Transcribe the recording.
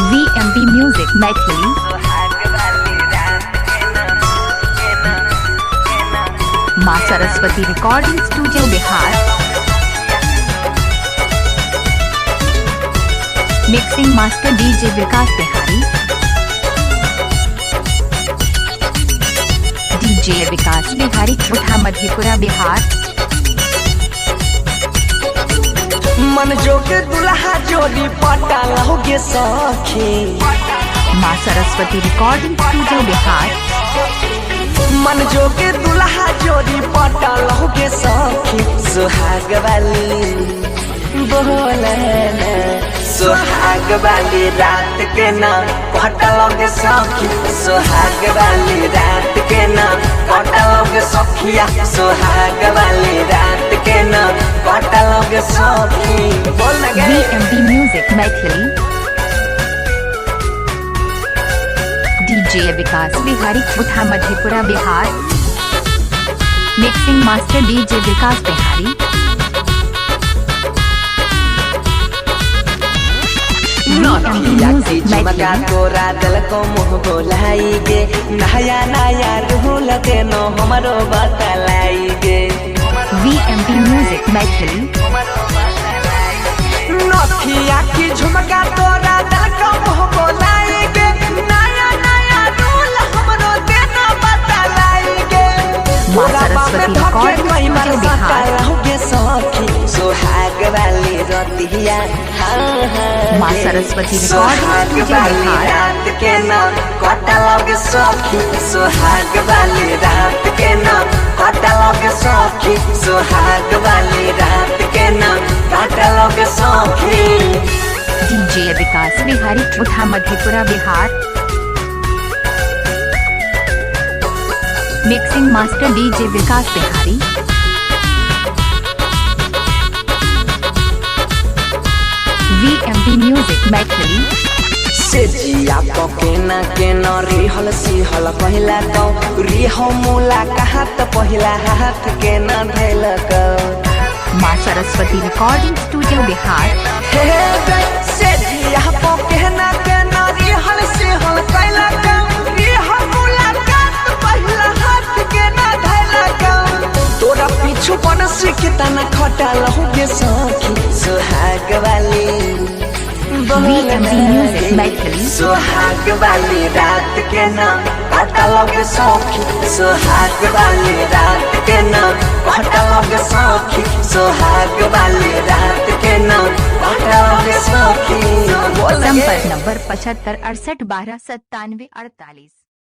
VMB music Maithili. माँ Saraswati recording studio Bihar. Mixing master DJ Vikas Bihari. DJ Vikas Bihari छोटा मधेपुरा बिहार। मन जोगे दुल्हा जोड़ी पटा लहोगे सखी। माँ सरस्वती रिकॉर्डिंग स्टूडियो बिहार। मन जोगे दुल्हा जोड़ी पटा लहोगे सखी। सुहाग वाली बोले सुहाग वाली रात के ना पटा लहोगे सखी। सुहाग वाली रात के ना पटा लहोगे सखिया। सुहाग वाली रात के ना पटा लहोगे सखी। बोल ना VMB music Maithili. DJ Vikas Bihari छोटा Madhepura Bihar. Mixing master DJ Vikas Bihari. झुमका तोरा दिल को मुँह बोलाई गे। नया नया रूल के नो हमारो बतलाई गे। VMB music Maithili. नथिया की झुमका तोरा दिल को मुँह बोलाई गे। नया नया रूल हमारो देना बतलाई गे। माँ सरस्वती रिकॉर्डिंग स्टूडियो बिहार। सखी सुहाग वाली रतिया। माँ सरस्वती रिकॉर्डिंग स्टूडियो बिहार। रात के ना कटा लगे सखी। सुहाग वाली रात के ना कटा लगे सखी। सुहाग वाली रात के ना कटा लगे सखी। डीजे विकास बिहारी छोटा Madhepura Bihar. Mixing master DJ Vikas Bihari. VMB music Maithili. से जिया पकेना के न रिहल सिहल पहिला कौ। रिहो मुलाकात पहिला हाथ के न धैल कौ। माँ सरस्वती रिकॉर्डिंग स्टूडियो बिहार। से जिया पकेना के न रिहल सिहल पहिला कौ। रिहो मुलाकात पहिला हाथ के न धैल कौ। तोरा पीछू पन सिकता न खटा लहोगे सखी। सुहाग वाली VMB म्यूजिक मैथिली। सुहाग वाली रात के ना कटा लगे सखी। सुहाग वाली रात के ना कटा लगे सखी। सुहाग वाली रात के ना कटा लगे सखी। संपर्क नंबर 75 68 12 97 48।